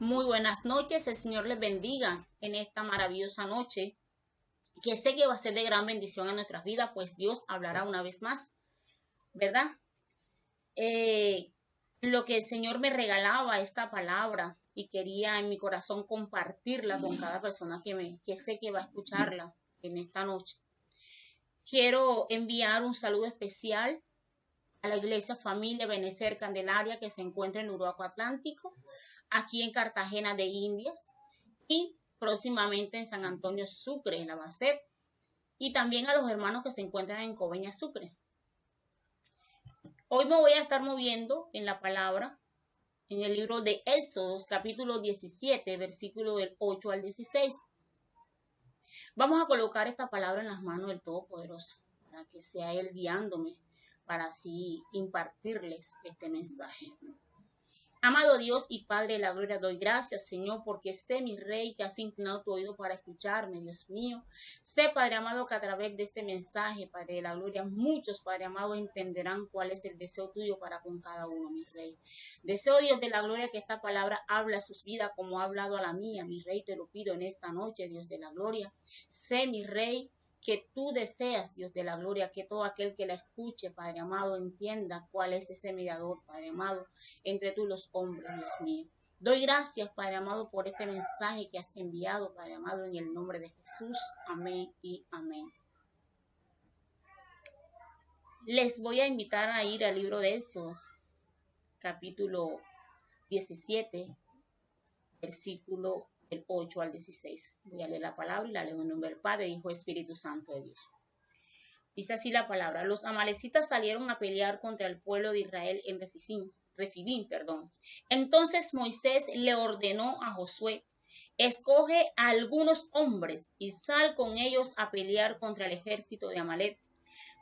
Muy buenas noches, el Señor les bendiga en esta maravillosa noche, que sé que va a ser de gran bendición en nuestras vidas, pues Dios hablará una vez más, ¿verdad? Lo que el Señor me regalaba esta palabra y quería en mi corazón compartirla con cada persona que sé que va a escucharla en esta noche. Quiero enviar un saludo especial a la Iglesia Familia Benecer Candelaria que se encuentra en el Uruguay Atlántico, aquí en Cartagena de Indias y próximamente en San Antonio Sucre, en la Bacet, y también a los hermanos que se encuentran en Coveñas Sucre. Hoy me voy a estar moviendo en la palabra en el libro de Éxodos, capítulo 17, versículo del 8 al 16. Vamos a colocar esta palabra en las manos del Todopoderoso, para que sea Él guiándome, para así impartirles este mensaje. Amado Dios y Padre de la gloria, doy gracias, Señor, porque sé, mi Rey, que has inclinado tu oído para escucharme, Dios mío. Sé, Padre amado, que a través de este mensaje, Padre de la gloria, muchos, Padre amado, entenderán cuál es el deseo tuyo para con cada uno, mi Rey. Deseo, Dios de la gloria, que esta palabra hable a sus vidas como ha hablado a la mía, mi Rey, te lo pido en esta noche, Dios de la gloria. Sé, mi Rey, que tú deseas, Dios de la gloria, que todo aquel que la escuche, Padre amado, entienda cuál es ese mediador, Padre amado, entre tú y los hombres, Dios mío. Doy gracias, Padre amado, por este mensaje que has enviado, Padre amado, en el nombre de Jesús. Amén y amén. Les voy a invitar a ir al libro de Éxodo, capítulo 17, versículo del 8 al 16. Voy a leer la palabra y la leo en nombre del Padre, Hijo y Espíritu Santo de Dios. Dice así la palabra: los amalecitas salieron a pelear contra el pueblo de Israel en Refidim. Entonces Moisés le ordenó a Josué: escoge a algunos hombres y sal con ellos a pelear contra el ejército de Amalec.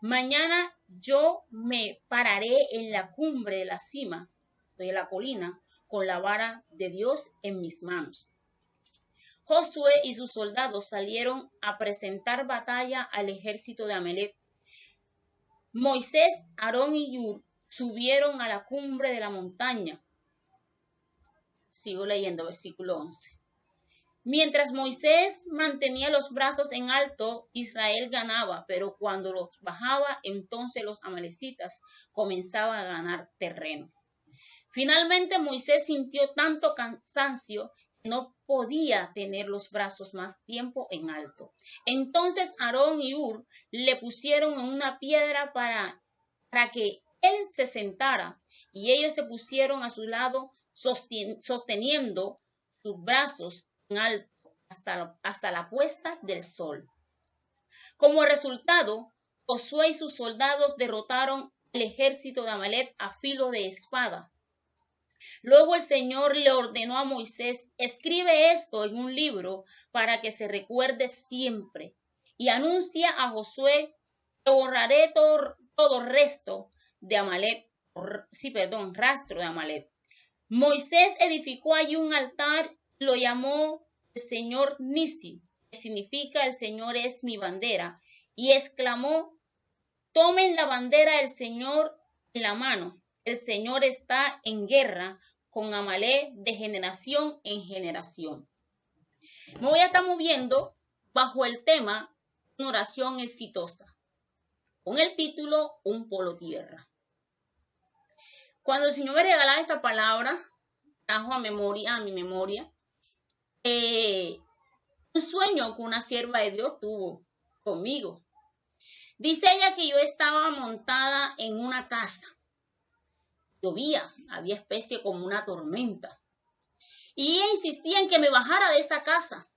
Mañana yo me pararé en la cumbre de la cima de la colina con la vara de Dios en mis manos. Josué y sus soldados salieron a presentar batalla al ejército de Amalec. Moisés, Aarón y Hur subieron a la cumbre de la montaña. Sigo leyendo, versículo 11. Mientras Moisés mantenía los brazos en alto, Israel ganaba, pero cuando los bajaba, entonces los amalecitas comenzaban a ganar terreno. Finalmente Moisés sintió tanto cansancio que no podía tener los brazos más tiempo en alto. Entonces Aarón y Hur le pusieron en una piedra para que él se sentara, y ellos se pusieron a su lado sosteniendo sus brazos en alto hasta la puesta del sol. Como resultado, Josué y sus soldados derrotaron el ejército de Amalec a filo de espada. Luego el Señor le ordenó a Moisés: escribe esto en un libro para que se recuerde siempre, y anuncia a Josué que borraré todo rastro de Amalec. Moisés edificó allí un altar y lo llamó el Señor Nisi, que significa el Señor es mi bandera, y exclamó: tomen la bandera del Señor en la mano. El Señor está en guerra con Amalec de generación en generación. Me voy a estar moviendo bajo el tema una oración exitosa, con el título Un polo tierra. Cuando el Señor me regalaba esta palabra, trajo a mi memoria, un sueño que una sierva de Dios tuvo conmigo. Dice ella que yo estaba montada en una casa. Llovía, había especie como una tormenta. Y ella insistía en que me bajara de esa casa.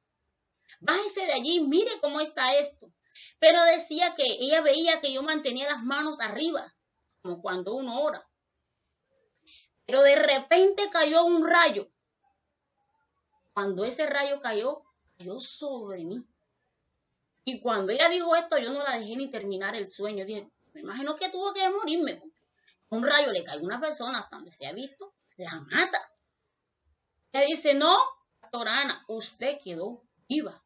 Bájese de allí, mire cómo está esto. Pero decía que ella veía que yo mantenía las manos arriba, como cuando uno ora. Pero de repente cayó un rayo. Cuando ese rayo cayó sobre mí. Y cuando ella dijo esto, yo no la dejé ni terminar el sueño. Dije, me imagino que tuvo que morirme. Un rayo le cae a una persona, hasta donde se ha visto, la mata. Ella dice: no, Torana, usted quedó viva.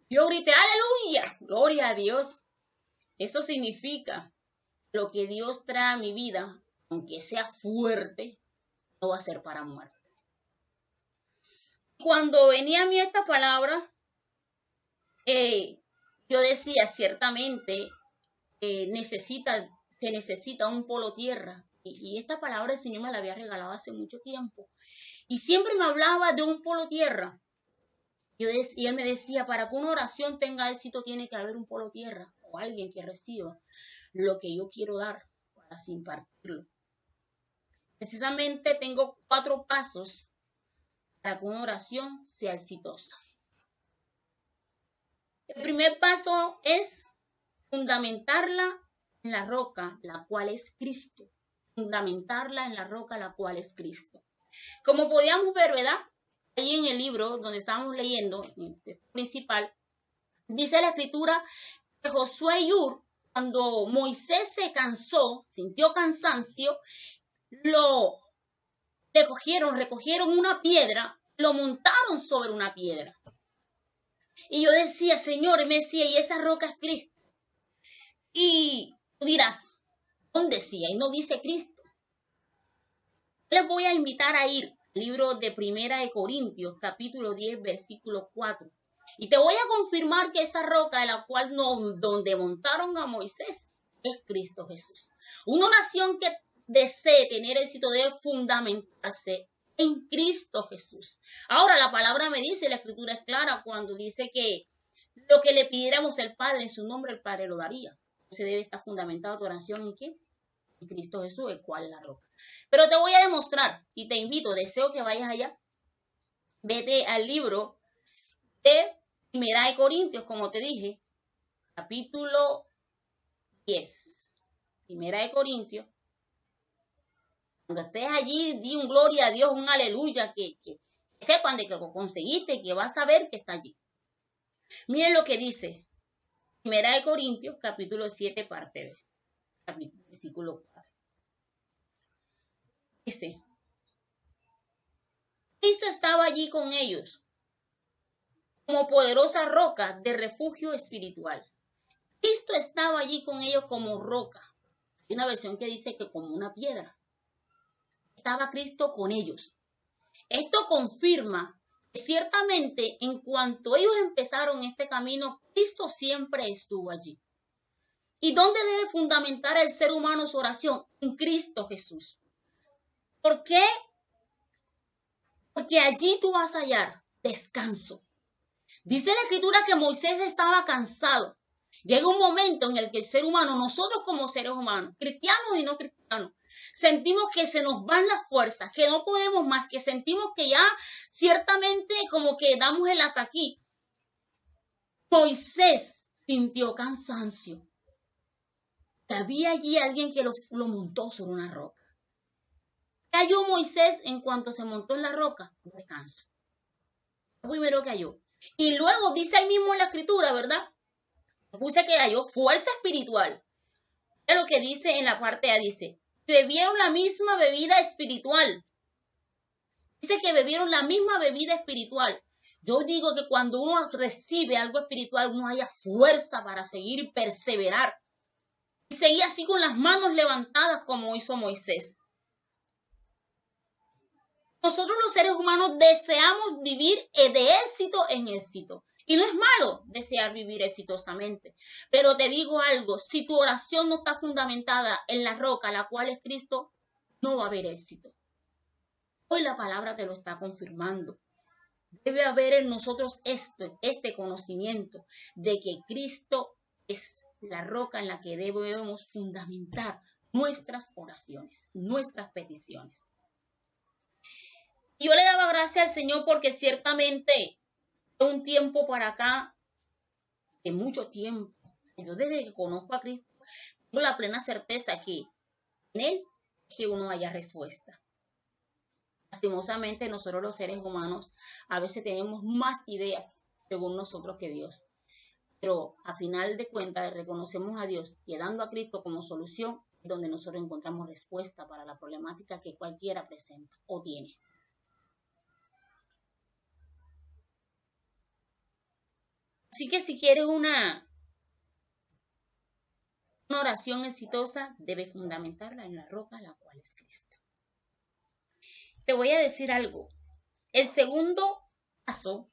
Yo grité: aleluya, gloria a Dios. Eso significa lo que Dios trae a mi vida, aunque sea fuerte, no va a ser para muerte. Cuando venía a mí esta palabra, yo decía, ciertamente, se necesita un polo tierra. Y esta palabra el Señor me la había regalado hace mucho tiempo. Y siempre me hablaba de un polo tierra. Y él me decía, para que una oración tenga éxito tiene que haber un polo tierra o alguien que reciba lo que yo quiero dar para así impartirlo. Precisamente tengo 4 pasos para que una oración sea exitosa. El primer paso es fundamentarla en la roca, la cual es Cristo. Fundamentarla en la roca, la cual es Cristo. Como podíamos ver, ¿verdad? Ahí en el libro donde estábamos leyendo, el principal, dice la escritura que Josué y Hur, cuando Moisés se cansó, sintió cansancio, recogieron una piedra, lo montaron sobre una piedra. Y yo decía, Señor, me decía, y esa roca es Cristo. Y tú dirás, ¿dónde decía? Y no dice Cristo. Les voy a invitar a ir al libro de Primera de Corintios, capítulo 10, versículo 4. Y te voy a confirmar que esa roca de la cual donde montaron a Moisés es Cristo Jesús. Una nación que desee tener éxito debe fundamentarse en Cristo Jesús. Ahora la palabra me dice, la escritura es clara cuando dice que lo que le pidiéramos al Padre en su nombre, el Padre lo daría. Se debe estar fundamentado tu oración en ¿qué? En Cristo Jesús, el cual es la roca. Pero te voy a demostrar y te invito, deseo que vayas allá. Vete al libro de Primera de Corintios, como te dije, capítulo 10. Primera de Corintios. Cuando estés allí, di un gloria a Dios, un aleluya, que sepan de que lo conseguiste, que vas a ver que está allí. Miren lo que dice Primera de Corintios, capítulo 7, parte B, versículo 4. Dice, Cristo estaba allí con ellos, como poderosa roca de refugio espiritual. Cristo estaba allí con ellos como roca. Hay una versión que dice que como una piedra. Estaba Cristo con ellos. Esto confirma que ciertamente en cuanto ellos empezaron este camino, Cristo siempre estuvo allí. ¿Y dónde debe fundamentar el ser humano su oración? En Cristo Jesús. ¿Por qué? Porque allí tú vas a hallar descanso. Dice la escritura que Moisés estaba cansado. Llega un momento en el que el ser humano, nosotros como seres humanos, cristianos y no cristianos, sentimos que se nos van las fuerzas, que no podemos más, que sentimos que ya ciertamente como que damos el hasta aquí. Moisés sintió cansancio. Había allí alguien que lo montó sobre una roca. ¿Qué halló Moisés en cuanto se montó en la roca? Descanso. Lo primero que halló. Y luego dice ahí mismo en la escritura, ¿verdad? Puse que halló fuerza espiritual. Es lo que dice en la parte A, dice, bebieron la misma bebida espiritual. Dice que bebieron la misma bebida espiritual. Yo digo que cuando uno recibe algo espiritual, uno haya fuerza para seguir y perseverar. Y seguir así con las manos levantadas como hizo Moisés. Nosotros los seres humanos deseamos vivir de éxito en éxito. Y no es malo desear vivir exitosamente. Pero te digo algo, si tu oración no está fundamentada en la roca, la cual es Cristo, no va a haber éxito. Hoy la palabra te lo está confirmando. Debe haber en nosotros este conocimiento de que Cristo es la roca en la que debemos fundamentar nuestras oraciones, nuestras peticiones. Yo le daba gracias al Señor porque ciertamente de un tiempo para acá, de mucho tiempo, yo desde que conozco a Cristo, tengo la plena certeza que en Él es que uno haya respuesta. Lastimosamente nosotros los seres humanos a veces tenemos más ideas según nosotros que Dios. Pero a final de cuentas reconocemos a Dios y dando a Cristo como solución es donde nosotros encontramos respuesta para la problemática que cualquiera presenta o tiene. Así que si quieres una oración exitosa, debes fundamentarla en la roca, la cual es Cristo. Te voy a decir algo. El segundo caso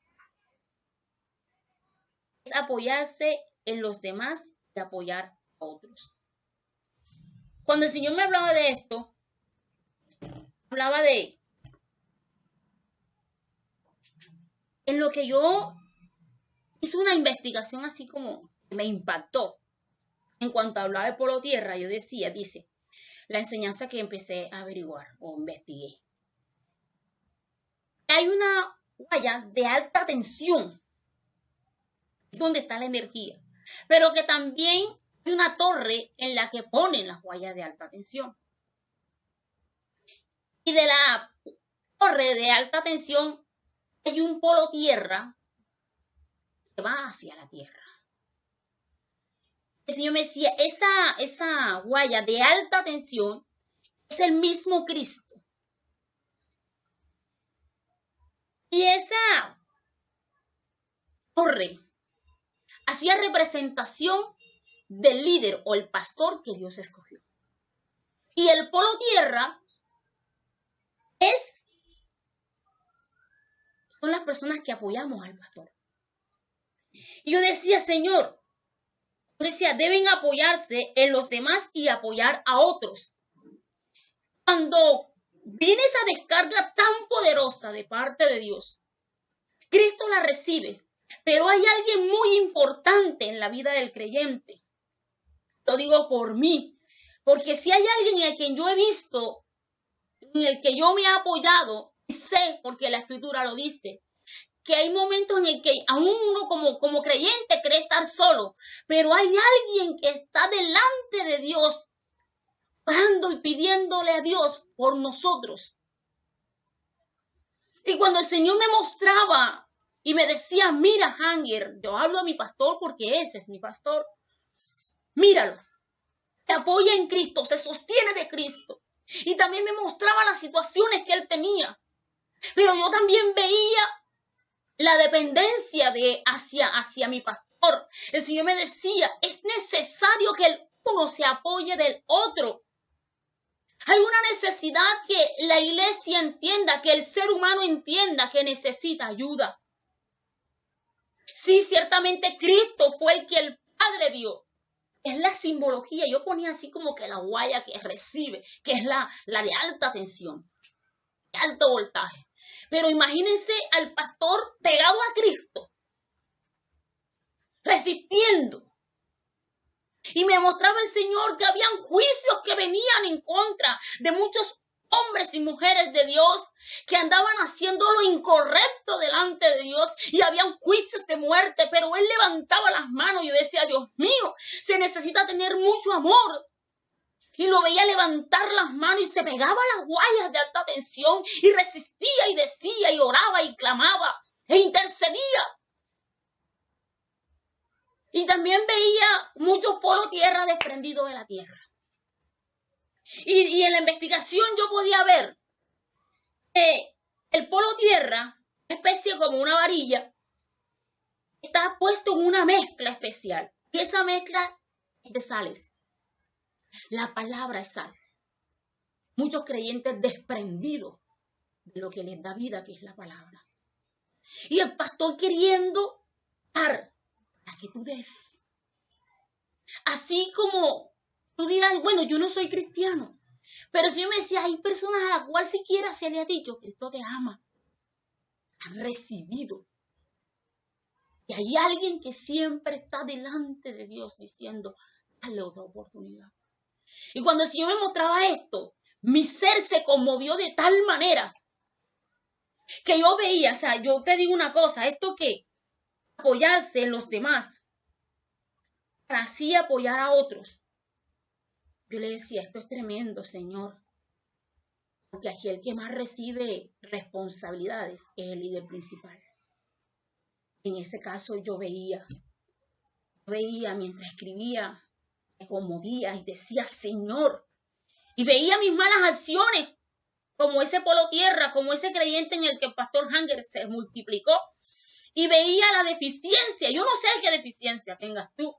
es apoyarse en los demás y apoyar a otros. Cuando el Señor me hablaba de esto, hablaba de en lo que yo hice una investigación así como que me impactó. En cuanto hablaba de polo tierra, yo dice, la enseñanza que empecé a averiguar o investigué. Hay una waya de alta tensión, donde está la energía, pero que también hay una torre en la que ponen las guayas de alta tensión. Y de la torre de alta tensión hay un polo tierra que va hacia la tierra. El Señor me decía, esa guaya de alta tensión es el mismo Cristo. Y esa torre hacía representación del líder o el pastor que Dios escogió. Y el polo tierra son las personas que apoyamos al pastor. Y yo decía, Señor, deben apoyarse en los demás y apoyar a otros. Cuando viene esa descarga tan poderosa de parte de Dios, Cristo la recibe, pero hay alguien muy importante en la vida del creyente. Lo digo por mí, porque si hay alguien en el que yo he visto, en el que yo me he apoyado, y sé, porque la Escritura lo dice, que hay momentos en el que aún uno como creyente cree estar solo, pero hay alguien que está delante de Dios, orando y pidiéndole a Dios por nosotros. Y cuando el Señor me mostraba y me decía, mira, Hanger, yo hablo a mi pastor porque ese es mi pastor, míralo, se apoya en Cristo, se sostiene de Cristo. Y también me mostraba las situaciones que él tenía, pero yo también veía la dependencia hacia mi pastor. El Señor me decía, es necesario que el uno se apoye del otro. Hay una necesidad que la iglesia entienda, que el ser humano entienda que necesita ayuda. Sí, ciertamente Cristo fue el que el Padre dio. Es la simbología. Yo ponía así como que la guaya que recibe, que es la de alta tensión, de alto voltaje. Pero imagínense al pastor pegado a Cristo, resistiendo. Y me mostraba el Señor que habían juicios que venían en contra de muchos hombres y mujeres de Dios que andaban haciendo lo incorrecto delante de Dios y habían juicios de muerte, pero él levantaba las manos y yo decía, Dios mío, se necesita tener mucho amor. Y lo veía levantar las manos y se pegaba a las guayas de alta tensión y resistía y decía y oraba y clamaba e intercedía. Y también veía muchos polos tierra desprendidos de la tierra. Y en la investigación yo podía ver que el polo tierra, especie como una varilla, está puesto en una mezcla especial. Y esa mezcla es de sales. La palabra es sal. Muchos creyentes desprendidos de lo que les da vida, que es la palabra. Y el pastor queriendo dar para que tú des. Así como tú dirás, bueno, yo no soy cristiano. Pero si yo me decía, hay personas a las cuales siquiera se le ha dicho, Cristo te ama. Han recibido. Y hay alguien que siempre está delante de Dios diciendo, dale otra oportunidad. Y cuando el Señor me mostraba esto, mi ser se conmovió de tal manera que yo veía, o sea, yo te digo una cosa, esto que apoyarse en los demás, para así apoyar a otros. Yo le decía, esto es tremendo, Señor, porque aquí el que más recibe responsabilidades es el líder principal. En ese caso yo veía mientras escribía, me conmovía y decía, Señor, y veía mis malas acciones, como ese polo tierra, como ese creyente en el que el pastor Hanger se multiplicó, y veía la deficiencia. Yo no sé qué deficiencia tengas tú.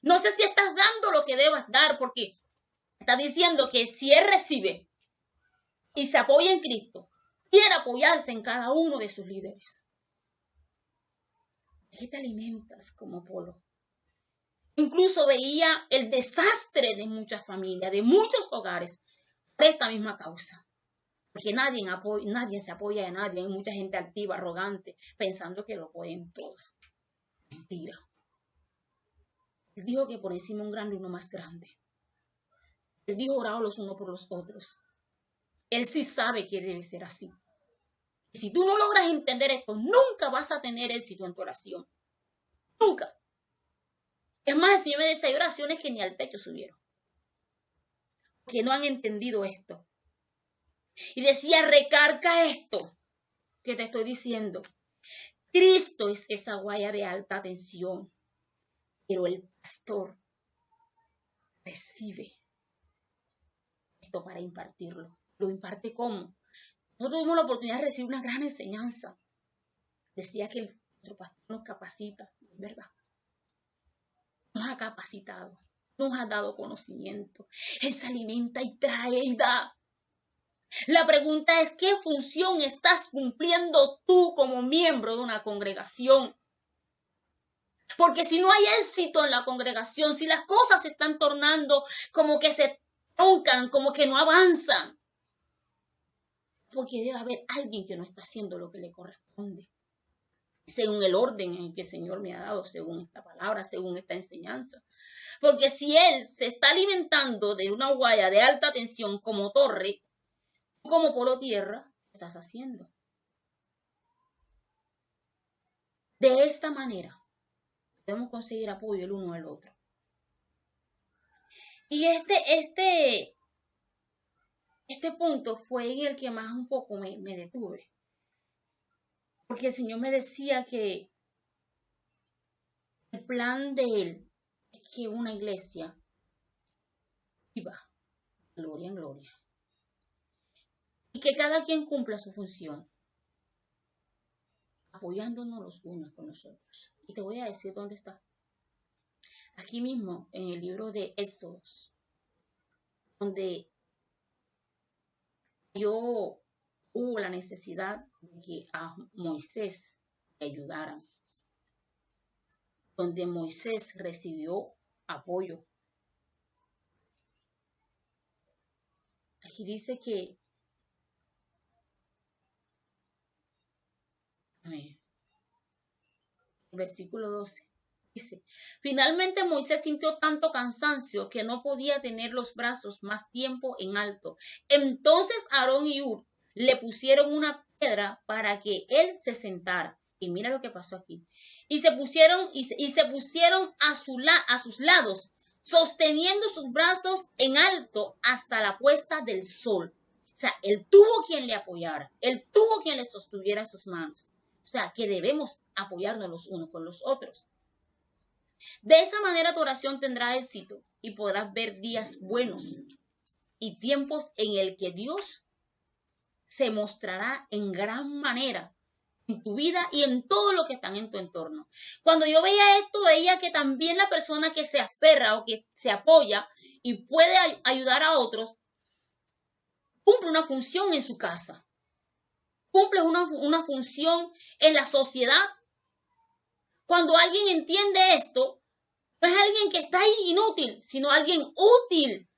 No sé si estás dando lo que debas dar, porque está diciendo que si él recibe y se apoya en Cristo, quiere apoyarse en cada uno de sus líderes. ¿De qué te alimentas como Polo? Incluso veía el desastre de muchas familias, de muchos hogares, por esta misma causa. Porque nadie se apoya de nadie. Hay mucha gente altiva, arrogante, pensando que lo pueden todos. Mentira. Él dijo que por encima un grande y uno más grande. Él dijo orados los unos por los otros. Él sí sabe que debe ser así. Y si tú no logras entender esto, nunca vas a tener éxito en tu oración. Nunca. Es más, el Señor me dice, hay oraciones que ni al techo subieron. Que no han entendido esto. Y decía, recarga esto que te estoy diciendo. Cristo es esa guaya de alta tensión. Pero el pastor recibe esto para impartirlo. ¿Lo imparte cómo? Nosotros tuvimos la oportunidad de recibir una gran enseñanza. Decía que nuestro pastor nos capacita, ¿verdad? Nos ha capacitado, nos ha dado conocimiento. Él se alimenta y trae y da. La pregunta es, ¿qué función estás cumpliendo tú como miembro de una congregación? Porque si no hay éxito en la congregación, si las cosas se están tornando como que se truncan, como que no avanzan, porque debe haber alguien que no está haciendo lo que le corresponde, según el orden en el que el Señor me ha dado, según esta palabra, según esta enseñanza. Porque si Él se está alimentando de una guaya de alta tensión como torre, como polo tierra, ¿qué estás haciendo? De esta manera podemos conseguir apoyo el uno al otro. Y este punto fue en el que más un poco me detuve. Porque el Señor me decía que el plan de Él es que una iglesia viva gloria en gloria. Y que cada quien cumpla su función, apoyándonos los unos con los otros. Y te voy a decir dónde está. Aquí mismo, en el libro de Éxodos, donde hubo la necesidad de que a Moisés le ayudaran, donde Moisés recibió apoyo. Aquí dice que, versículo 12, dice, finalmente Moisés sintió tanto cansancio que no podía tener los brazos más tiempo en alto. Entonces Aarón y Hur le pusieron una piedra para que él se sentara. Y mira lo que pasó aquí. Y se pusieron a sus lados, sosteniendo sus brazos en alto hasta la puesta del sol. O sea, él tuvo quien le apoyara, él tuvo quien le sostuviera sus manos. O sea, que debemos apoyarnos los unos con los otros. De esa manera tu oración tendrá éxito y podrás ver días buenos y tiempos en el que Dios se mostrará en gran manera en tu vida y en todo lo que están en tu entorno. Cuando yo veía esto, veía que también la persona que se aferra o que se apoya y puede ayudar a otros, cumple una función en su casa. Cumple una función en la sociedad. Cuando alguien entiende esto, no es alguien que está ahí inútil, sino alguien útil,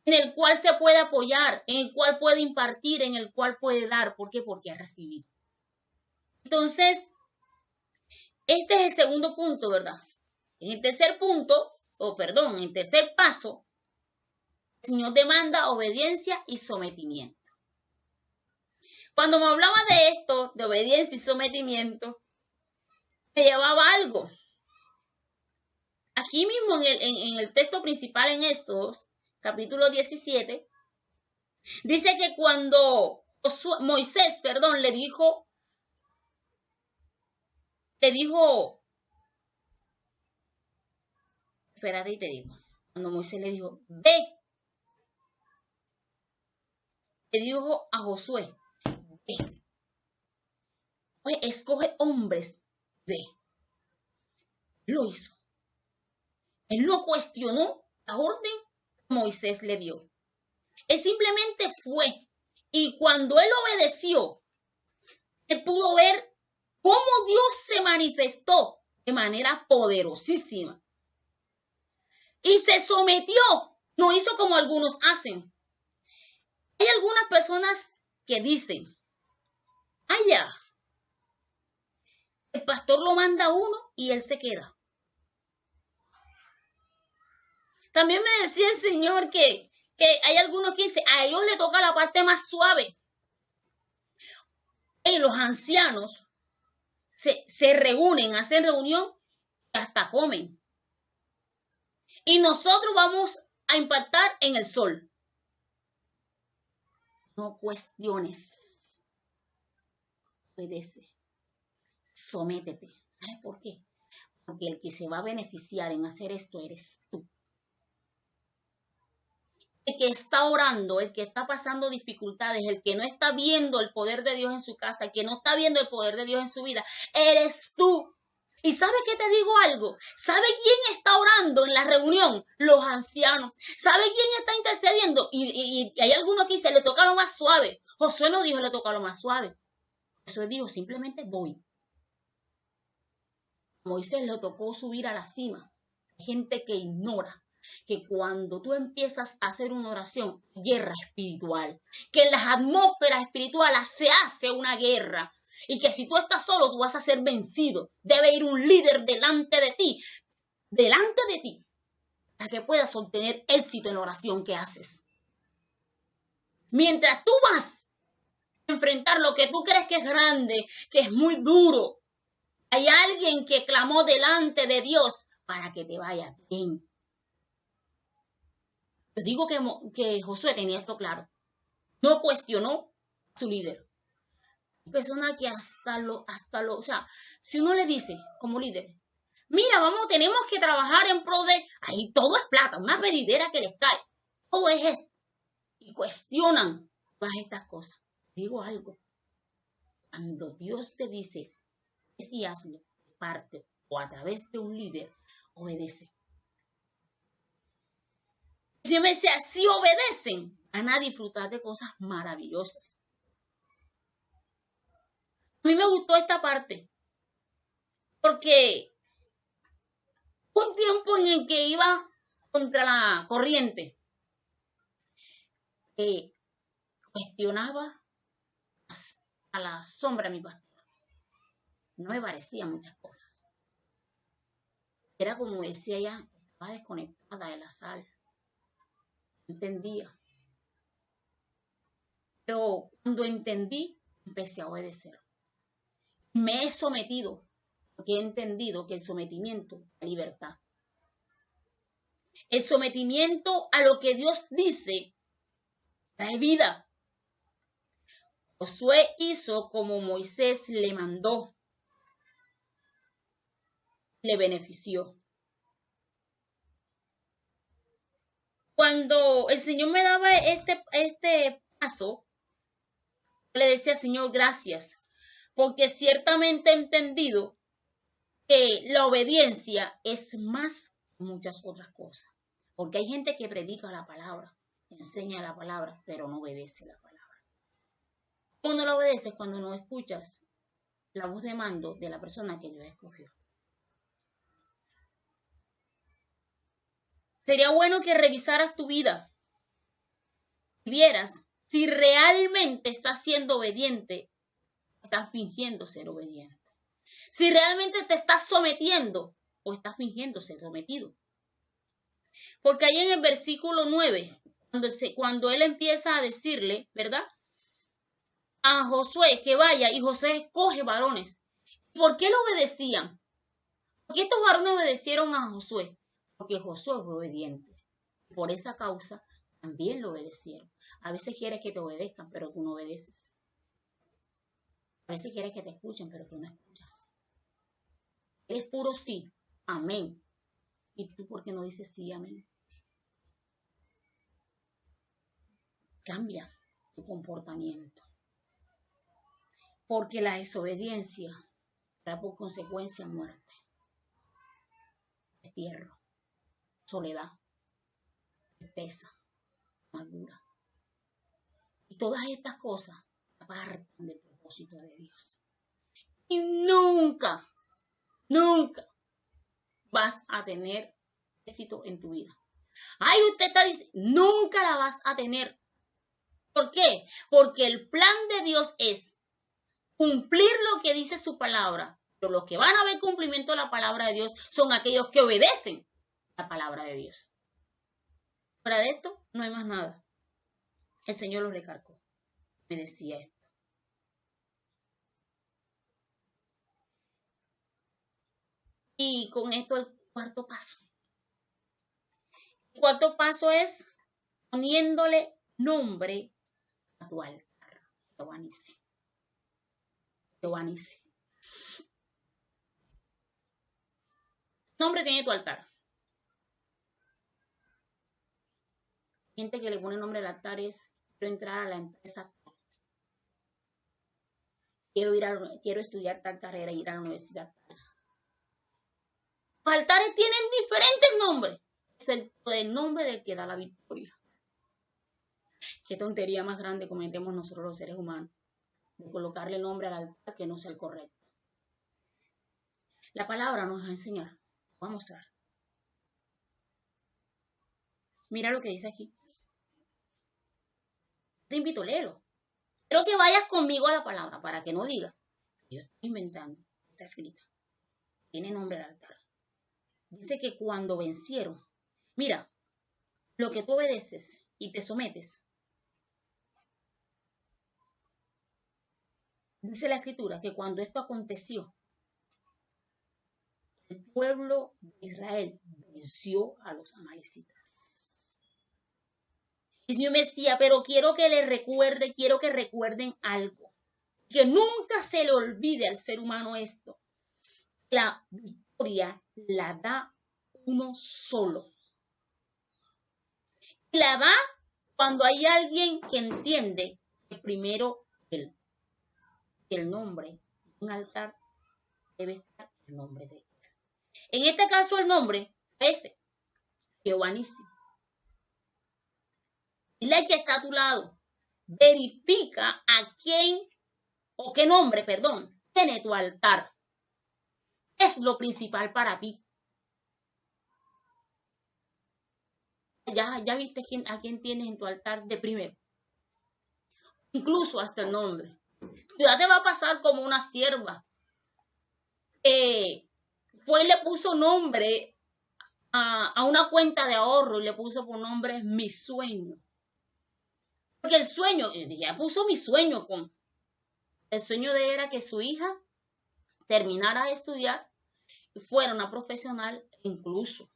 en el cual se puede apoyar, en el cual puede impartir, en el cual puede dar. ¿Por qué? Porque ha recibido. Entonces, este es el segundo punto, ¿verdad? En el tercer paso, el Señor demanda obediencia y sometimiento. Cuando me hablaba de esto, de obediencia y sometimiento, me llevaba algo. Aquí mismo en el texto principal en Éxodos, capítulo 17, dice que cuando Moisés, le dijo, espérate y te digo, cuando Moisés le dijo, ve, le dijo a Josué, ve, oye, escoge hombres, ve. Lo hizo. Él no cuestionó la orden que Moisés le dio. Él simplemente fue. Y cuando él obedeció, él pudo ver cómo Dios se manifestó de manera poderosísima. Y se sometió, no hizo como algunos hacen. Hay algunas personas que dicen, allá, el pastor lo manda a uno y él se queda. También me decía el Señor que hay algunos que dicen, a ellos le toca la parte más suave. Y los ancianos se reúnen, hacen reunión y hasta comen. Y nosotros vamos a impactar en el sol. No cuestiones. Obedece. Sométete. ¿Sabes por qué? Porque el que se va a beneficiar en hacer esto eres tú. El que está orando, el que está pasando dificultades, el que no está viendo el poder de Dios en su casa, el que no está viendo el poder de Dios en su vida, eres tú. ¿Y sabes qué te digo algo? ¿Sabe quién está orando en la reunión? Los ancianos. ¿Sabe quién está intercediendo? Y hay algunos que dicen, le toca lo más suave. Josué no dijo, le toca lo más suave. Josué dijo, simplemente voy. Moisés le tocó subir a la cima. Hay gente que ignora que cuando tú empiezas a hacer una oración, guerra espiritual, que en las atmósferas espirituales se hace una guerra y que si tú estás solo, tú vas a ser vencido. Debe ir un líder delante de ti, para que puedas obtener éxito en la oración que haces. Mientras tú vas a enfrentar lo que tú crees que es grande, que es muy duro, hay alguien que clamó delante de Dios para que te vaya bien. Les digo que Josué tenía esto claro. No cuestionó a su líder. Persona que o sea, si uno le dice como líder, mira, tenemos que trabajar en pro de, ahí todo es plata, una pedidera que les cae, todo es esto, y cuestionan todas estas cosas. Digo algo, cuando Dios te dice, es y hazlo, parte o a través de un líder, obedece. Si me decía, si obedecen, van a disfrutar de cosas maravillosas. A mí me gustó esta parte, porque un tiempo en el que iba contra la corriente, cuestionaba a la sombra a mi pastor. No me parecían muchas cosas. Era como decía ella, estaba desconectada de la sal. No entendía. Pero cuando entendí, empecé a obedecer. Me he sometido, porque he entendido que el sometimiento es libertad. El sometimiento a lo que Dios dice trae vida. Josué hizo como Moisés le mandó. Le benefició. Cuando el Señor me daba este paso, le decía, Señor, gracias, porque ciertamente he entendido que la obediencia es más que muchas otras cosas. Porque hay gente que predica la palabra, enseña la palabra, pero no obedece la palabra. ¿Cómo no la obedeces? Cuando no escuchas la voz de mando de la persona que Dios escogió. Sería bueno que revisaras tu vida y vieras si realmente estás siendo obediente, estás fingiendo ser obediente. Si realmente te estás sometiendo o estás fingiendo ser sometido. Porque ahí en el versículo 9, cuando él empieza a decirle, ¿verdad? A Josué que vaya y Josué escoge varones. ¿Por qué lo obedecían? ¿Por qué estos varones obedecieron a Josué? Porque Josué fue obediente. Por esa causa también lo obedecieron. A veces quieres que te obedezcan, pero tú no obedeces. A veces quieres que te escuchen, pero tú no escuchas. Eres puro sí, amén. ¿Y tú por qué no dices sí, amén? Cambia tu comportamiento. Porque la desobediencia trae por consecuencia muerte, destierro, soledad, tristeza, amargura. Y todas estas cosas apartan del propósito de Dios. y nunca, nunca vas a tener éxito en tu vida. Ay, usted está diciendo, nunca la vas a tener. ¿Por qué? Porque el plan de Dios es cumplir lo que dice su palabra. Pero los que van a ver cumplimiento de la palabra de Dios son aquellos que obedecen la palabra de Dios. Fuera de esto, no hay más nada. El Señor lo recargó. Me decía esto. Y con esto el cuarto paso. El cuarto paso es poniéndole nombre a tu altar. Jehová Nissi. Jehová Nissi. Nombre tiene tu altar. Gente que le pone nombre al altar es: quiero entrar a la empresa, quiero estudiar tal carrera, ir a la universidad. Los altares tienen diferentes nombres, excepto el nombre del que da la victoria. Qué tontería más grande cometemos nosotros los seres humanos, de colocarle nombre al altar que no sea el correcto. La palabra nos va a enseñar, va a mostrar. Mira lo que dice aquí. Te invito, léelo. Quiero que vayas conmigo a la palabra para que no digas: yo estoy inventando. Está escrita. Tiene nombre al altar. Dice que cuando vencieron, mira, lo que tú obedeces y te sometes. Dice la escritura que cuando esto aconteció, el pueblo de Israel venció a los amalecitas. Y el Señor me decía, pero quiero que recuerden algo. Que nunca se le olvide al ser humano esto. La victoria la da uno solo. Y la da cuando hay alguien que entiende que primero él. El nombre de un altar debe estar el nombre de él. En este caso el nombre es Jehová Nissi. Dile que está a tu lado. Verifica a quién o qué nombre, tiene tu altar. Es lo principal para ti. Ya viste a quién tienes en tu altar de primero. Incluso hasta el nombre. Ya te va a pasar como una sierva. Fue y le puso nombre a una cuenta de ahorro y le puso por nombre Mi Sueño. Porque el sueño, ya puso mi sueño el sueño de era que su hija terminara de estudiar y fuera una profesional, incluso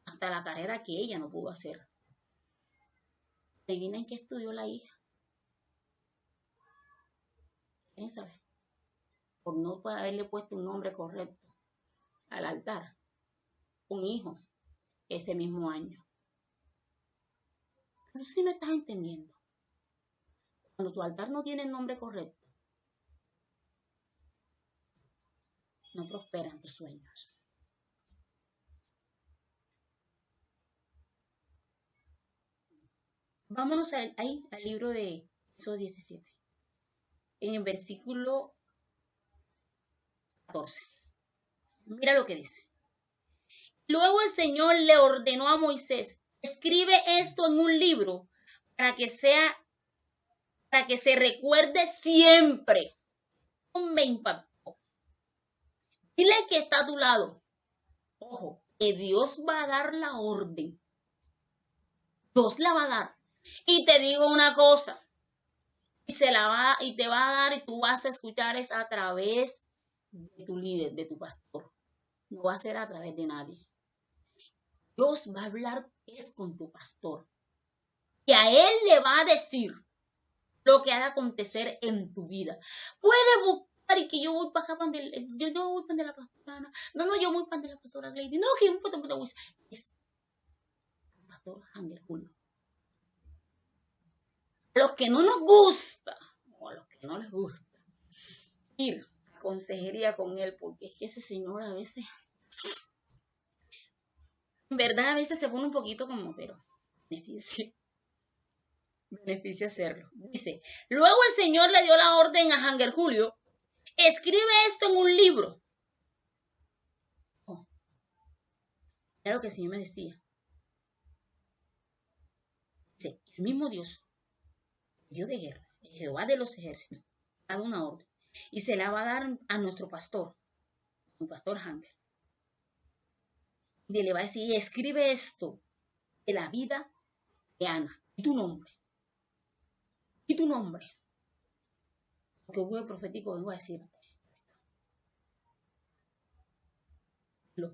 hasta la carrera que ella no pudo hacer. ¿Adivinen qué estudió la hija? ¿Quieren saber? Por no haberle puesto un nombre correcto al altar, un hijo ese mismo año. ¿Tú sí me estás entendiendo? Cuando tu altar no tiene el nombre correcto, no prosperan tus sueños. Vámonos ahí al libro de Éxodo 17. En el versículo 14. Mira lo que dice. Luego el Señor le ordenó a Moisés: escribe esto en un libro para que se recuerde siempre. Me impactó. Dile que está a tu lado. Ojo, que Dios va a dar la orden. Dios la va a dar. Y te digo una cosa. Y te va a dar y tú vas a escuchar es a través de tu líder, de tu pastor. No va a ser a través de nadie. Dios va a hablar es con tu pastor. Y a él le va a decir lo que ha de acontecer en tu vida. Puede buscar y que yo voy para acá, yo voy para la pastora. No, yo voy para la pastora Lady. No, que yo voy para es el pastor Ángel Julio. A los que no nos gusta, o a los que no les gusta, ir a consejería con él, porque es que ese señor a veces, en verdad a veces se pone un poquito como, pero beneficia hacerlo. Dice, luego el Señor le dio la orden a Ángel Julio: escribe esto en un libro. Oh, era lo que el Señor me decía. Dice, el mismo Dios, Dios de guerra, el Jehová de los ejércitos, ha dado una orden y se la va a dar a nuestro pastor, un pastor Hanger. Y le va a decir, escribe esto de la vida de Ana, y tu nombre. Y tu nombre. Porque un profético vengo a decirte. Mira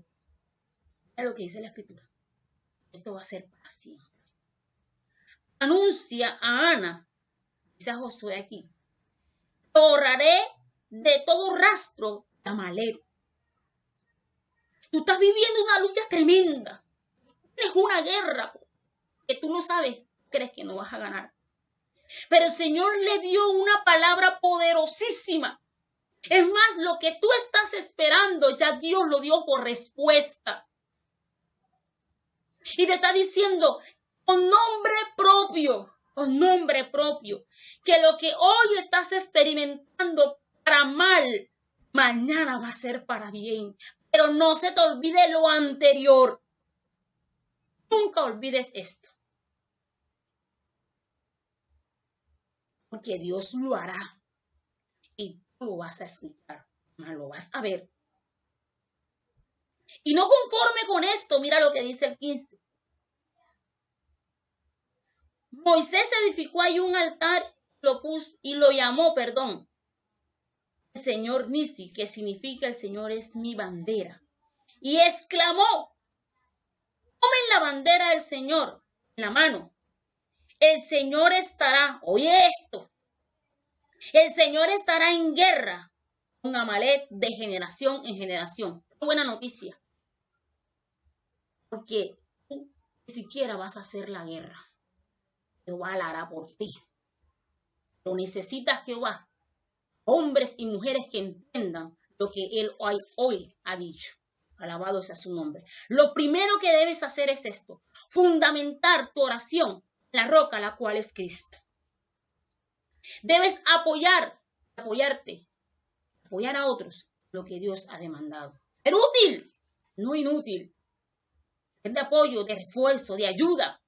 lo que dice la escritura. Esto va a ser para siempre. Anuncia a Ana, dice a Josué aquí, borraré de todo rastro de Amalek. Tú estás viviendo una lucha tremenda. Tienes una guerra que tú no sabes, crees que no vas a ganar. Pero el Señor le dio una palabra poderosísima. Es más, lo que tú estás esperando, ya Dios lo dio por respuesta. Y te está diciendo, con nombre propio, que lo que hoy estás experimentando para mal, mañana va a ser para bien. Pero no se te olvide lo anterior. Nunca olvides esto. Porque Dios lo hará. Y tú lo vas a escuchar, lo vas a ver. Y no conforme con esto, mira lo que dice el 15. Moisés edificó ahí un altar y lo llamó, el Señor Nisi, que significa el Señor es mi bandera. Y exclamó, tomen la bandera del Señor en la mano. El Señor estará, oye esto, el Señor estará en guerra con Amalek de generación en generación. Buena noticia. Porque tú ni siquiera vas a hacer la guerra. Jehová la hará por ti. Lo necesitas Jehová. Hombres y mujeres que entiendan lo que Él hoy ha dicho. Alabado sea su nombre. Lo primero que debes hacer es esto. Fundamentar tu oración en la roca, la cual es Cristo. Debes apoyarte, apoyar a otros lo que Dios ha demandado. Ser útil, no inútil. Ser de apoyo, de refuerzo, de ayuda,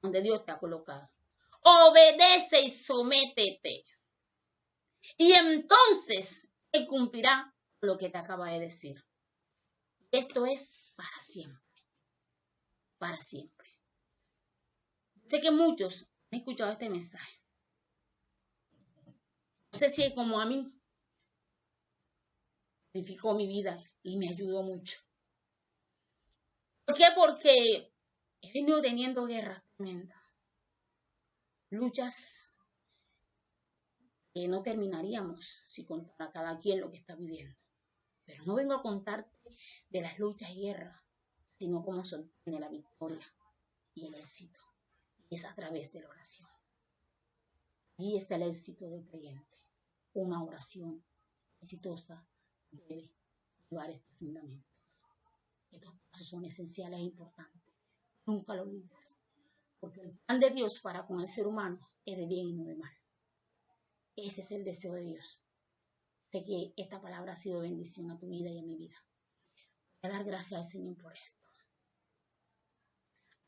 donde Dios te ha colocado. Obedece y sométete. Y entonces Él cumplirá lo que te acaba de decir. Esto es para siempre. Para siempre. Sé que muchos han escuchado este mensaje. No sé si como a mí edificó mi vida y me ayudó mucho. ¿Por qué? Porque he venido teniendo guerras tremendas. Luchas que no terminaríamos si contara cada quien lo que está viviendo. Pero no vengo a contarte de las luchas y guerras, sino cómo se obtiene la victoria y el éxito. Y es a través de la oración. Allí está el éxito del creyente. Una oración exitosa debe llevar este fundamento. Estos pasos son esenciales e importantes. Nunca lo olvides. Porque el plan de Dios para con el ser humano es de bien y no de mal. Ese es el deseo de Dios. Sé que esta palabra ha sido bendición a tu vida y a mi vida. Voy a dar gracias al Señor por esto.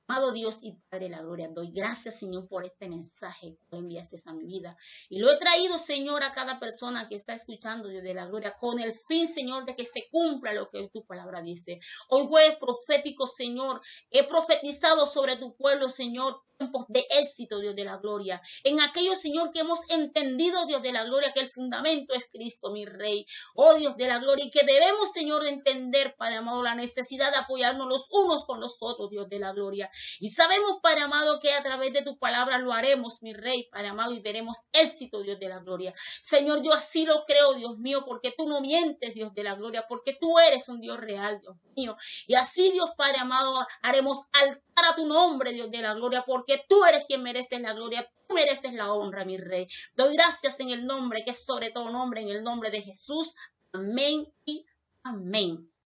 Amado Dios y Padre de la gloria, doy gracias, Señor, por este mensaje que enviaste a mi vida. Y lo he traído, Señor, a cada persona que está escuchando, Dios de la gloria, con el fin, Señor, de que se cumpla lo que tu palabra dice. Hoy, jueves profético, Señor, he profetizado sobre tu pueblo, Señor, tiempos de éxito, Dios de la gloria. En aquello, Señor, que hemos entendido, Dios de la gloria, que el fundamento es Cristo, mi Rey. Oh, Dios de la gloria, y que debemos, Señor, entender, Padre amado, la necesidad de apoyarnos los unos con los otros, Dios de la gloria. Y sabemos, Padre amado, que a través de tu palabra lo haremos, mi Rey, Padre amado, y veremos éxito, Dios de la gloria. Señor, yo así lo creo, Dios mío, porque tú no mientes, Dios de la gloria, porque tú eres un Dios real, Dios mío. Y así, Dios Padre amado, haremos altar a tu nombre, Dios de la gloria, porque tú eres quien mereces la gloria, tú mereces la honra, mi Rey. Doy gracias en el nombre, que es sobre todo nombre, en el nombre de Jesús. Amén y amén.